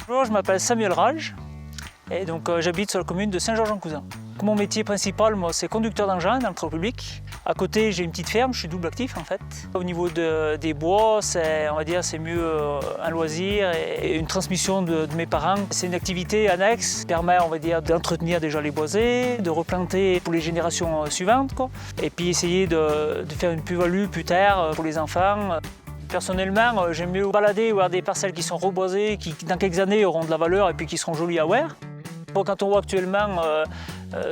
Bonjour, je m'appelle Samuel Rage et donc j'habite sur la commune de Saint-Georges-en-Cousin. Mon métier principal, moi, c'est conducteur d'engin dans le travaux public. À côté, j'ai une petite ferme, je suis double actif en fait. Au niveau des bois, on va dire, c'est mieux un loisir et une transmission de mes parents. C'est une activité annexe qui permet, on va dire, d'entretenir déjà les boisés, de replanter pour les générations suivantes, quoi. Et puis essayer de faire une plus-value plus tard pour les enfants. Personnellement, j'aime mieux balader, voir des parcelles qui sont reboisées, qui dans quelques années auront de la valeur et puis qui seront jolies à voir. Bon, quand on voit actuellement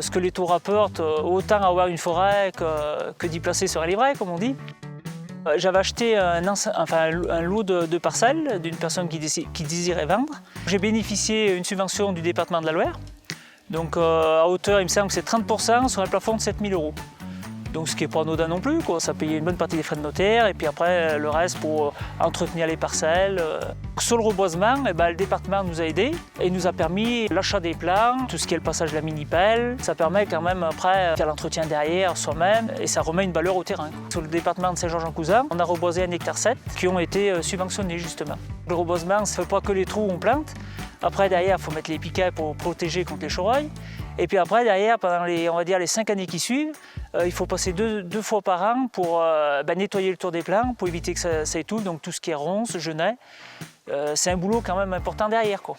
ce que les taux rapportent, autant avoir une forêt que d'y placer serait livré, comme on dit. J'avais acheté un lot de parcelles d'une personne qui désirait vendre. J'ai bénéficié d'une subvention du département de la Loire. Donc à hauteur, il me semble que c'est 30% sur un plafond de 7 000 €. Donc ce qui n'est pas anodin non plus, quoi. Ça payait une bonne partie des frais de notaire et puis après le reste pour entretenir les parcelles. Sur le reboisement, le département nous a aidés et nous a permis l'achat des plants, tout ce qui est le passage de la mini-pelle. Ça permet quand même après de faire l'entretien derrière soi-même et ça remet une valeur au terrain. Sur le département de Saint-Georges-en-Cousin, on a reboisé 1,7 hectare qui ont été subventionnés justement. Le reboisement, ça ne fait pas que les trous où on plante. Après derrière, il faut mettre les piquets pour protéger contre les chevreuils. Et puis après derrière, pendant les 5 années qui suivent, il faut passer deux fois par an pour nettoyer le tour des plants, pour éviter que ça étouffe, donc tout ce qui est ronces, genêts. C'est un boulot quand même important derrière, quoi.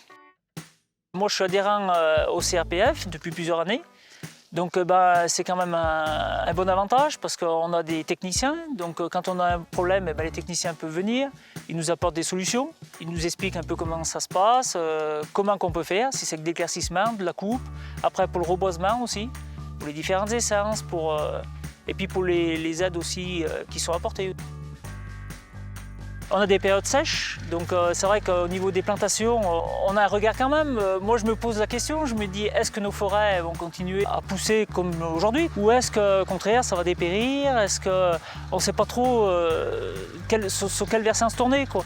Moi je suis adhérent au CRPF depuis plusieurs années. Donc c'est quand même un bon avantage parce qu'on a des techniciens. Donc quand on a un problème, les techniciens peuvent venir, ils nous apportent des solutions, ils nous expliquent un peu comment ça se passe, comment qu'on peut faire, si c'est que d'éclaircissement, de la coupe. Après pour le reboisement aussi, pour les différentes essences, et puis pour les aides aussi qui sont apportées. On a des périodes sèches, donc c'est vrai qu'au niveau des plantations, on a un regard quand même. Moi, je me pose la question, je me dis, est-ce que nos forêts vont continuer à pousser comme aujourd'hui? Ou est-ce qu'au contraire, ça va dépérir? Est-ce qu'on ne sait pas trop sur quel versant se tourner, quoi?